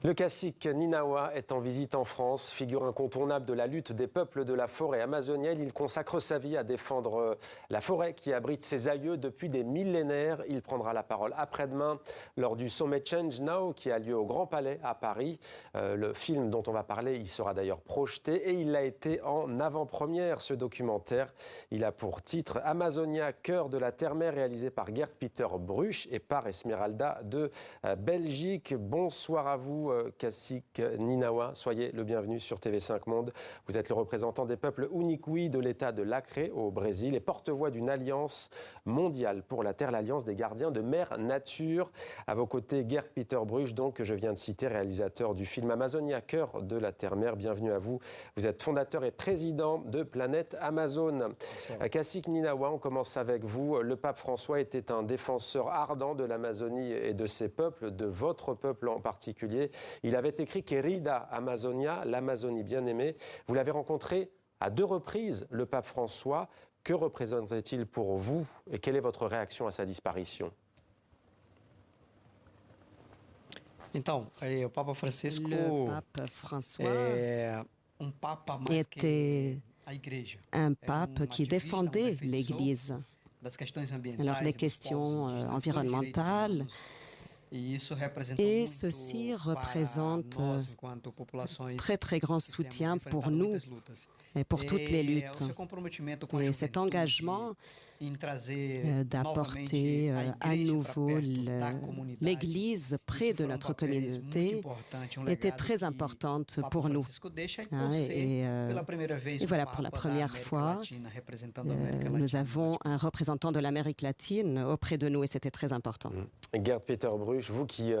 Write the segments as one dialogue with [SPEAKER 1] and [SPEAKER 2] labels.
[SPEAKER 1] Le cacique Ninawa est en visite en France, figure incontournable de la lutte des peuples de la forêt amazonienne. Il consacre sa vie à défendre la forêt qui abrite ses aïeux depuis des millénaires. Il prendra la parole après-demain lors du sommet Change Now qui a lieu au Grand Palais à Paris. Le film dont on va parler y sera d'ailleurs projeté et il a été en avant-première, ce documentaire. Il a pour titre Amazonia, cœur de la terre-mère, réalisé par Gert-Pieter Bruch et par Esmeralda de Belgique. Bonsoir à vous. Cacique Ninawa, soyez le bienvenu sur TV5 Monde. Vous êtes le représentant des peuples Unikui de l'État de l'Acre au Brésil et porte-voix d'une alliance mondiale pour la terre, l'alliance des gardiens de Mère Nature. À vos côtés, Gert-Pieter Bruch, donc, que je viens de citer, réalisateur du film Amazonia, cœur de la terre-mère. Bienvenue à vous. Vous êtes fondateur et président de Planète Amazon. Cacique Ninawa, on commence avec vous. Le pape François était un défenseur ardent de l'Amazonie et de ses peuples, de votre peuple en particulier. Il avait écrit Querida Amazonia, l'Amazonie bien-aimée. Vous l'avez rencontré à 2 reprises, le pape François. Que représentait-il pour vous et quelle est votre réaction à sa disparition?
[SPEAKER 2] Então, o Papa Francisco
[SPEAKER 3] Le pape François
[SPEAKER 2] était
[SPEAKER 3] était un pape qui défendait l'Église. Alors les questions environnementales, et ceci représente très très grand soutien pour nous et pour toutes les luttes. Et cet engagement d'apporter à nouveau l'Église près de notre communauté était très importante pour nous. Et voilà, pour la première fois, nous avons un représentant de l'Amérique latine auprès de nous et c'était très important.
[SPEAKER 1] Gert-Pieter Bruch, vous qui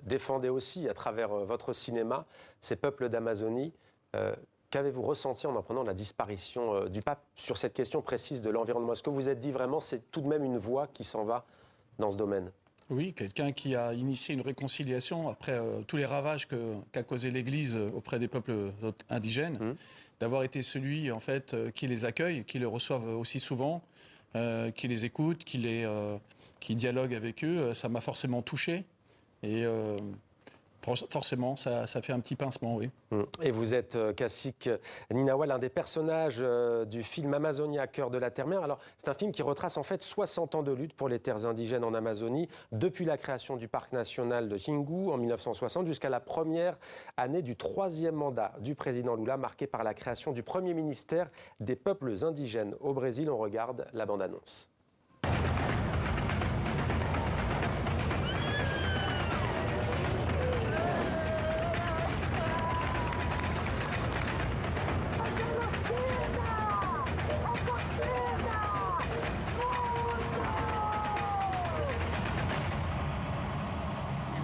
[SPEAKER 1] défendez aussi à travers votre cinéma ces peuples d'Amazonie, qu'avez-vous ressenti en apprenant la disparition du pape sur cette question précise de l'environnement? Est-ce que vous vous êtes dit vraiment c'est tout de même une voix qui s'en va dans ce domaine?
[SPEAKER 4] Oui, quelqu'un qui a initié une réconciliation après tous les ravages qu'a causé l'Église auprès des peuples indigènes, d'avoir été celui en fait qui les accueille, qui les reçoive aussi souvent, qui les écoute, qui dialogue avec eux, ça m'a forcément touché et forcément ça fait un petit pincement, oui.
[SPEAKER 1] Et vous êtes, Cacique Ninawa, l'un des personnages du film Amazonia, cœur de la terre-mère. Alors, c'est un film qui retrace en fait 60 ans de lutte pour les terres indigènes en Amazonie, depuis la création du parc national de Xingu en 1960 jusqu'à la première année du 3e mandat du président Lula, marqué par la création du premier ministère des peuples indigènes au Brésil. On regarde la bande-annonce.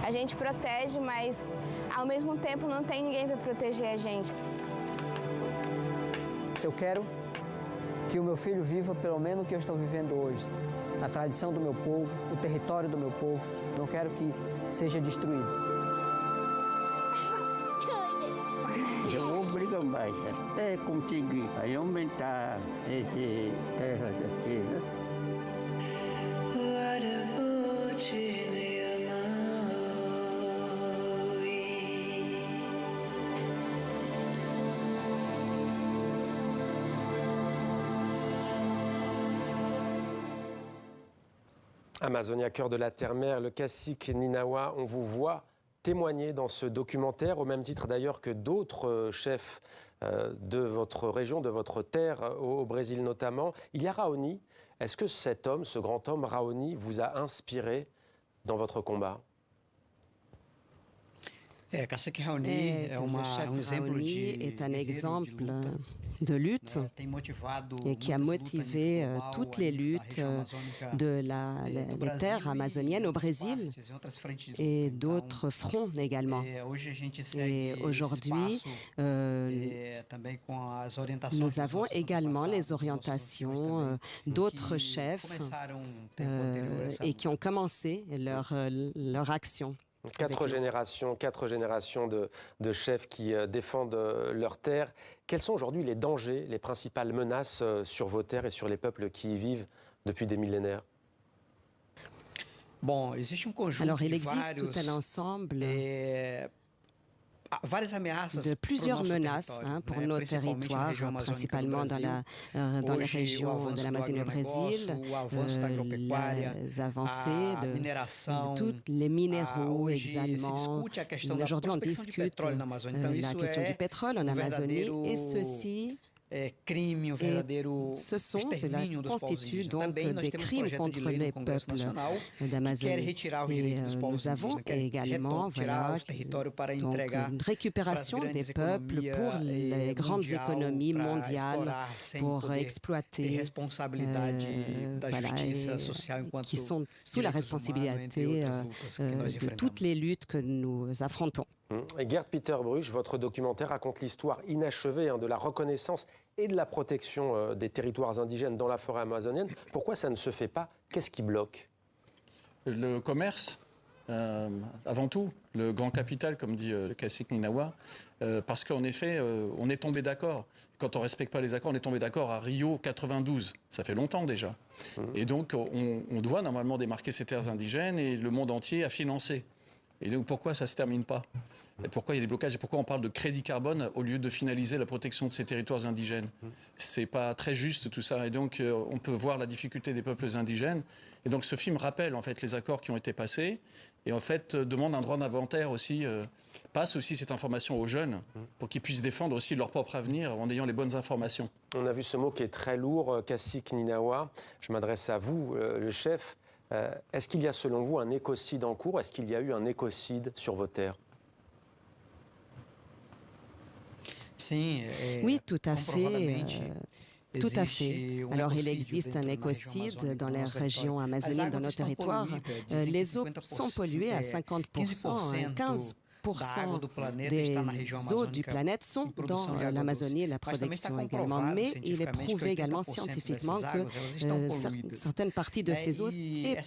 [SPEAKER 5] A gente protege, mas ao mesmo tempo não tem ninguém para proteger a gente.
[SPEAKER 6] Eu quero que o meu filho viva pelo menos o que eu estou vivendo hoje. A tradição do meu povo, o território do meu povo. Não quero que seja destruído.
[SPEAKER 7] Eu vou brigar mais até conseguir aumentar esse terra aqui, né?
[SPEAKER 1] Amazonia, cœur de la terre-mère, le cacique Ninawa, on vous voit témoigner dans ce documentaire, au même titre d'ailleurs que d'autres chefs de votre région, de votre terre, au Brésil notamment. Il y a Raoni. Est-ce que cet homme, ce grand homme, Raoni, vous a inspiré dans votre combat?
[SPEAKER 2] Cacique Raoni
[SPEAKER 3] Le chef Raoni est un exemple de lutte et qui a motivé toutes les luttes des terres amazoniennes au Brésil et d'autres fronts également. Et aujourd'hui, nous avons également les orientations d'autres chefs et qui ont commencé leur action.
[SPEAKER 1] 4 générations de chefs qui défendent leurs terres. Quels sont aujourd'hui les dangers, les principales menaces sur vos terres et sur les peuples qui y vivent depuis des millénaires?
[SPEAKER 2] Bom, existe conjunto
[SPEAKER 3] Alors, il
[SPEAKER 2] de
[SPEAKER 3] existe tout un ensemble
[SPEAKER 2] de
[SPEAKER 3] plusieurs menaces pour nos territoires, principalement dans les régions de l'Amazonie au Brésil, les avancées de tous les minéraux également. Aujourd'hui, on discute la question du pétrole en Amazonie et ceci... cela constitue donc des crimes contre les peuples d'Amazonie. Et nous avons également donc, une récupération des peuples pour les grandes économies mondiales, pour exploiter, qui sont sous la responsabilité de toutes les luttes que nous affrontons.
[SPEAKER 1] Et Gerd Peter Bruch, votre documentaire raconte l'histoire inachevée de la reconnaissance et de la protection des territoires indigènes dans la forêt amazonienne. Pourquoi ça ne se fait pas? Qu'est-ce qui bloque?
[SPEAKER 4] Le commerce, avant tout, le grand capital, comme dit le cacique Ninawa, parce qu'en effet, on est tombé d'accord. Quand on ne respecte pas les accords, on est tombé d'accord à Rio 92. Ça fait longtemps déjà. Et donc, on doit normalement démarquer ces terres indigènes et le monde entier a financé. Et donc, pourquoi ça ne se termine pas? Et pourquoi il y a des blocages? Et pourquoi on parle de crédit carbone au lieu de finaliser la protection de ces territoires indigènes? C'est pas très juste tout ça. Et donc, on peut voir la difficulté des peuples indigènes. Et donc, ce film rappelle en fait les accords qui ont été passés et en fait demande un droit d'inventaire aussi, passe aussi cette information aux jeunes pour qu'ils puissent défendre aussi leur propre avenir en ayant les bonnes informations.
[SPEAKER 1] On a vu ce mot qui est très lourd, cacique Ninawa. Je m'adresse à vous, le chef. Est-ce qu'il y a selon vous un écocide en cours? Est-ce qu'il y a eu un écocide sur vos terres?
[SPEAKER 3] Oui, tout à fait. Tout à fait. Alors, il existe un écocide dans les régions amazoniennes, dans nos territoires. Les eaux sont polluées à 50%, 15% des eaux du planète sont dans l'Amazonie et la production également. Mais il est prouvé également scientifiquement que certaines parties de ces eaux sont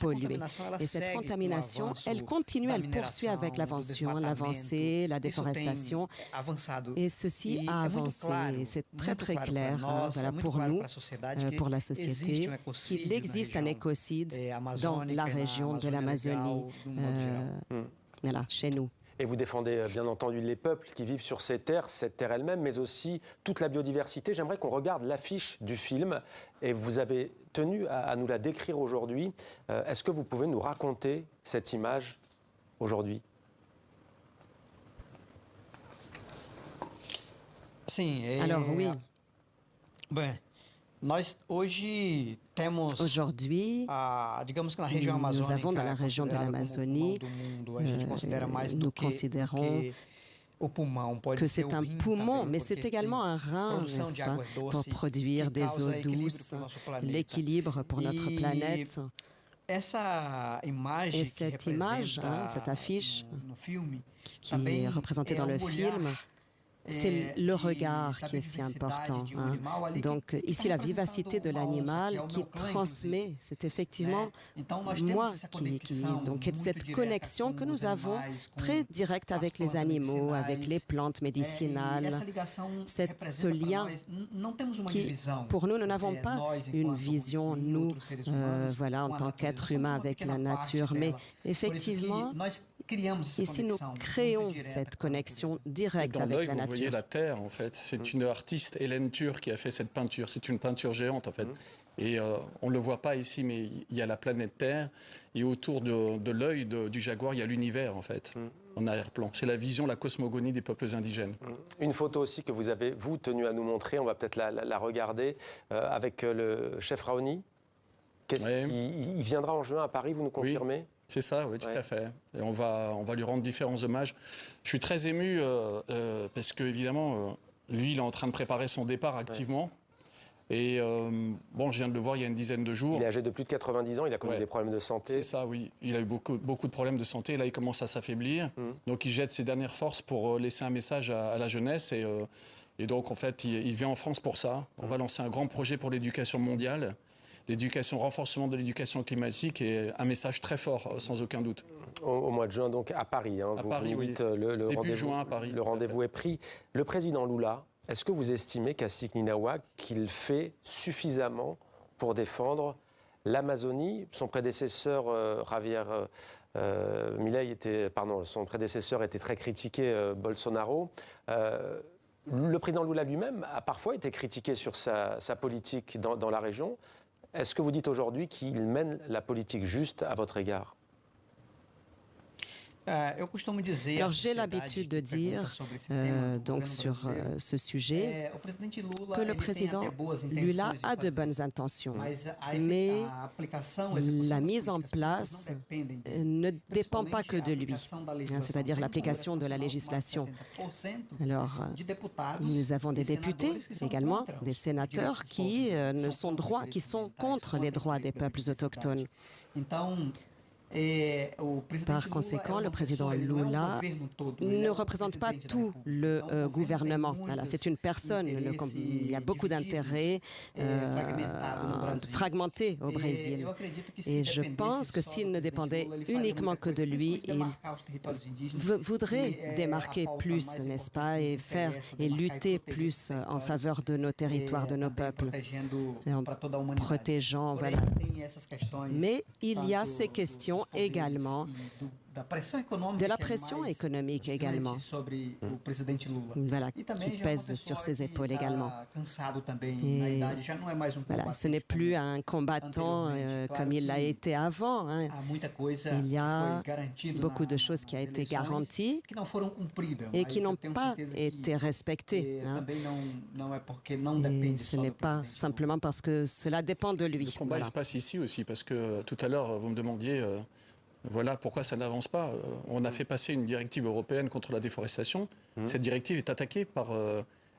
[SPEAKER 3] polluées. Et cette contamination, elle continue, elle poursuit avec l'avancée, la déforestation. Et ceci a avancé. C'est très, très clair pour nous, pour la société, qu'il existe un écocide dans la région de l'Amazonie, chez nous.
[SPEAKER 1] Et vous défendez bien entendu les peuples qui vivent sur ces terres, cette terre elle-même, mais aussi toute la biodiversité. J'aimerais qu'on regarde l'affiche du film et vous avez tenu à nous la décrire aujourd'hui. Est-ce que vous pouvez nous raconter cette image aujourd'hui?
[SPEAKER 3] Alors oui. Aujourd'hui, nous avons dans la région de l'Amazonie, nous considérons que c'est un poumon, mais c'est également un rein, n'est-ce pas, pour produire des eaux douces, l'équilibre pour notre planète. Et cette image, cette affiche qui est représentée dans le film, c'est le regard qui est si important. Donc ici, la vivacité de l'animal qui transmet, c'est effectivement moi donc cette connexion que nous avons très directe avec les animaux, avec les plantes médicinales. Ce lien qui, pour nous, nous n'avons pas une vision, nous, en tant qu'êtres humains avec la nature, mais effectivement, ici, nous créons cette connexion directe avec la nature.
[SPEAKER 4] Vous voyez la terre, en fait. C'est une artiste, Hélène Tur, qui a fait cette peinture. C'est une peinture géante, en fait. Et on ne le voit pas ici, mais il y a la planète Terre. Et autour de l'œil du jaguar, il y a l'univers, en fait, en arrière-plan. C'est la vision, la cosmogonie des peuples indigènes.
[SPEAKER 1] Une photo aussi que vous avez, vous, tenu à nous montrer. On va peut-être la regarder avec le chef Raoni. Il viendra en juin à Paris, vous nous confirmez?
[SPEAKER 4] Oui. C'est ça, oui, tout à fait. Et on va lui rendre différents hommages. Je suis très ému parce que, évidemment, lui, il est en train de préparer son départ activement. Et je viens de le voir il y a une dizaine de jours.
[SPEAKER 1] Il est âgé de plus de 90 ans, il a connu des problèmes de santé.
[SPEAKER 4] C'est ça, oui. Il a eu beaucoup de problèmes de santé. Là, il commence à s'affaiblir. Donc, il jette ses dernières forces pour laisser un message à la jeunesse. Et donc, en fait, il vient en France pour ça. On va lancer un grand projet pour l'éducation mondiale. Renforcement de l'éducation climatique est un message très fort, sans aucun doute.
[SPEAKER 1] Au mois de juin, donc, à Paris.
[SPEAKER 4] À Paris, oui. Début juin, à Paris.
[SPEAKER 1] Le rendez-vous est pris. Le président Lula, est-ce que vous estimez, cacique Ninawa, qu'il fait suffisamment pour défendre l'Amazonie? Son prédécesseur, Javier son prédécesseur était très critiqué, Bolsonaro. Le président Lula lui-même a parfois été critiqué sur sa politique dans la région. Est-ce que vous dites aujourd'hui qu'il mène la politique juste à votre égard ?
[SPEAKER 3] Alors j'ai l'habitude de dire donc sur ce sujet que le président Lula a de bonnes intentions, mais la mise en place ne dépend pas que de lui, c'est-à-dire l'application de la législation. Alors nous avons des députés également, des sénateurs qui sont contre les droits des peuples autochtones. Par conséquent, le président Lula ne représente pas tout le gouvernement. C'est une personne, il y a beaucoup d'intérêts fragmentés au Brésil. Et je pense que s'il ne dépendait uniquement que de lui, il voudrait démarquer plus, n'est-ce pas, et lutter plus en faveur de nos territoires, de nos peuples, en protégeant, voilà. Mais il y a ces questions également, de la pression économique également, voilà, qui pèse sur ses épaules également. Et voilà, ce n'est plus un combattant comme il l'a été avant. Il y a beaucoup de choses qui ont été garanties et qui n'ont pas été respectées. Et ce n'est pas simplement parce que cela dépend de lui.
[SPEAKER 4] Le combat il se passe ici aussi, parce que tout à l'heure, vous me demandiez... Voilà pourquoi ça n'avance pas. On a fait passer une directive européenne contre la déforestation. Cette directive est attaquée par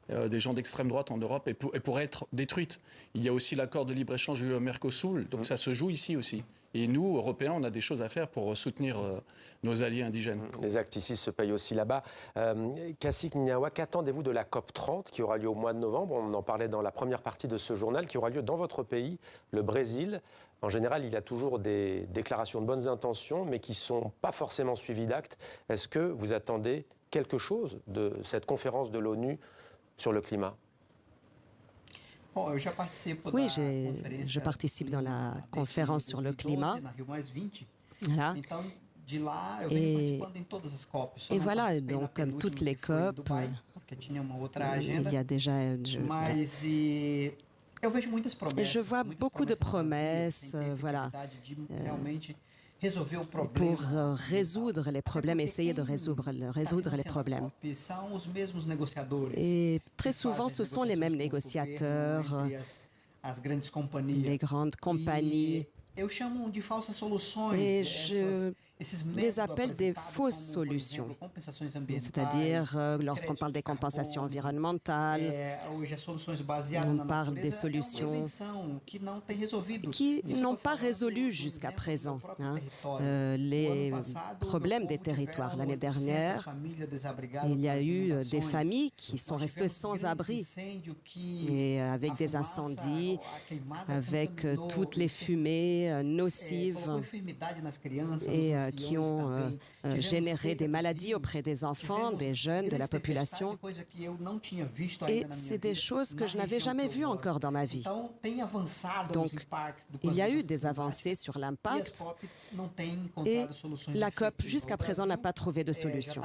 [SPEAKER 4] des gens d'extrême droite en Europe et pourrait être détruite. Il y a aussi l'accord de libre-échange au Mercosur, donc ça se joue ici aussi. Et nous, Européens, on a des choses à faire pour soutenir nos alliés indigènes.
[SPEAKER 1] Les actes ici se payent aussi là-bas. Kasik Nyawa, qu'attendez-vous de la COP30 qui aura lieu au mois de novembre? On en parlait dans la première partie de ce journal, qui aura lieu dans votre pays, le Brésil. En général, il y a toujours des déclarations de bonnes intentions, mais qui ne sont pas forcément suivies d'actes. Est-ce que vous attendez quelque chose de cette conférence de l'ONU sur le climat?
[SPEAKER 3] Oui, je participe dans la conférence sur le climat. Voilà. Et voilà, donc comme toutes les COP, il y a déjà... Et je vois beaucoup de promesses, voilà, pour résoudre les problèmes, essayer de résoudre les problèmes. Et très souvent, ce sont les mêmes négociateurs, les grandes compagnies. Et je les appelle des fausses solutions, c'est-à-dire lorsqu'on parle des compensations environnementales, on parle des solutions qui n'ont pas résolu jusqu'à présent les problèmes des territoires. L'année dernière, il y a eu des familles qui sont restées sans abri, et avec des incendies, avec toutes les fumées nocives et qui ont généré des maladies auprès des enfants, des jeunes, de la population. Et c'est des choses que je n'avais jamais vues encore dans ma vie. Donc, il y a eu des avancées sur l'impact et la COP, jusqu'à présent, n'a pas trouvé de solution.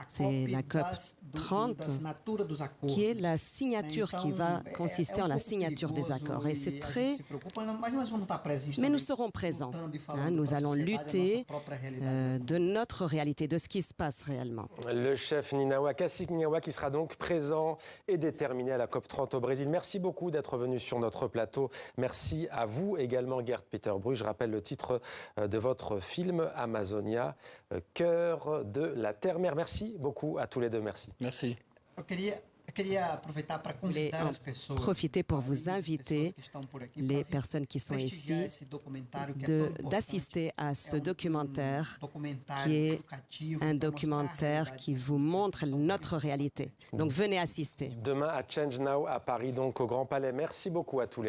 [SPEAKER 3] C'est la COP 30 qui est la signature, qui va consister en la signature des accords. Et c'est très... Mais nous serons présents. Nous allons lutter de notre réalité, de ce qui se passe réellement.
[SPEAKER 1] Le chef Ninawa, Kasik Nyawa, qui sera donc présent et déterminé à la COP30 au Brésil. Merci beaucoup d'être venu sur notre plateau. Merci à vous également, Gerd Peterbruch. Je rappelle le titre de votre film, Amazonia, cœur de la terre-mère. Merci beaucoup à tous les deux. Merci.
[SPEAKER 4] Merci.
[SPEAKER 3] Je voulais profiter pour vous inviter, les personnes qui sont ici, d'assister à ce documentaire qui est un documentaire qui vous montre notre réalité. Donc venez assister.
[SPEAKER 1] Demain à Change Now à Paris, donc au Grand Palais. Merci beaucoup à tous les deux.